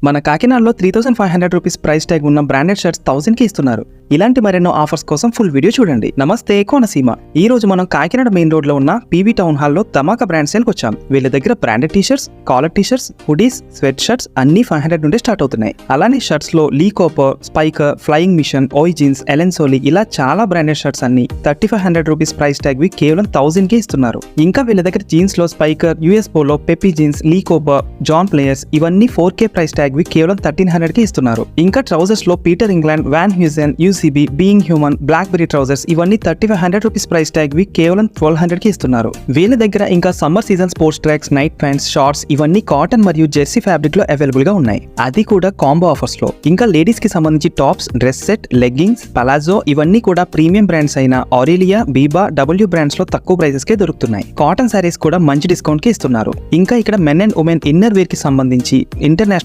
మన కాకినాడలో 3500 rupees price tag ఉన్న బ్రాండెడ్ షర్ట్స్ 1000 కి ఇస్తున్నారు. ఇలాంటి మరెన్నో ఆఫర్స్ కోసం ఫుల్ వీడియో చూడండి. నమస్తే కోనసీమ. ఈ రోజు మనం కాకినాడ మెయిన్ రోడ్ లో ఉన్న పీవీ టౌన్ హాల్ లో ధమాకా బ్రాండ్ సేల్ కి వచ్చాం. వీళ్ళ దగ్గర branded t shirts, collar t shirts, hoodies, sweat shirts అన్ని 500 నుండి స్టార్ట్ అవుతున్నాయి. అలానే షర్ట్స్ లో Lee Cooper, Spykar, Flying Machine, ఓయ్ జీన్స్, ఎలెన్ సోలీ ఇలా చాలా బ్రాండెడ్ షర్ట్స్ అన్ని 3500 రూపీస్ ప్రైస్ ట్యాగ్ వి కేవలం 1000 కి ఇస్తున్నారు. ఇంకా వీళ్ళ దగ్గర జీన్స్ లో Spykar, US Polo, Pepe Jeans, Lee Cooper, John Players ఇవన్నీ 4K ప్రైస్ ట్యాగ్ వి కేవలం 1300 కి ఇస్తున్నారు. ఇంకా ట్రౌజర్స్ లో Peter England, Van Heusen, UCB, Being Human, Blackberrys trousers ఇవన్నీ 3500 రూపీస్ ప్రైస్ ట్యాగ్ వి కేవలం 1200 కి ఇస్తున్నారు. వీళ్ళ దగ్గర ఇంకా summer season sports tracks, night pants, shorts ఇవన్నీ కాటన్ మరియు జెర్సీ ఫ్యాబ్రిక్ లో అవైలబుల్ గా ఉన్నాయి. అది కూడా కాంబో ఆఫర్స్ లో. ఇంకా లేడీస్ కి సంబంధించి tops, dress set, leggings, palazzo ఇవన్నీ కూడా ప్రీమియం బ్రాండ్స్ అయిన ఆరేలియా, బీబా, డబ్ల్యూ బ్రాండ్స్ లో తక్కువ ప్రైసెస్ కే దొరుకుతున్నాయి. కాటన్ సారీస్ కూడా మంచి డిస్కౌంట్ కి ఇస్తున్నారు. ఇంకా ఇక్కడ men and women inner wear కి సంబంధించి ఇంటర్నేషనల్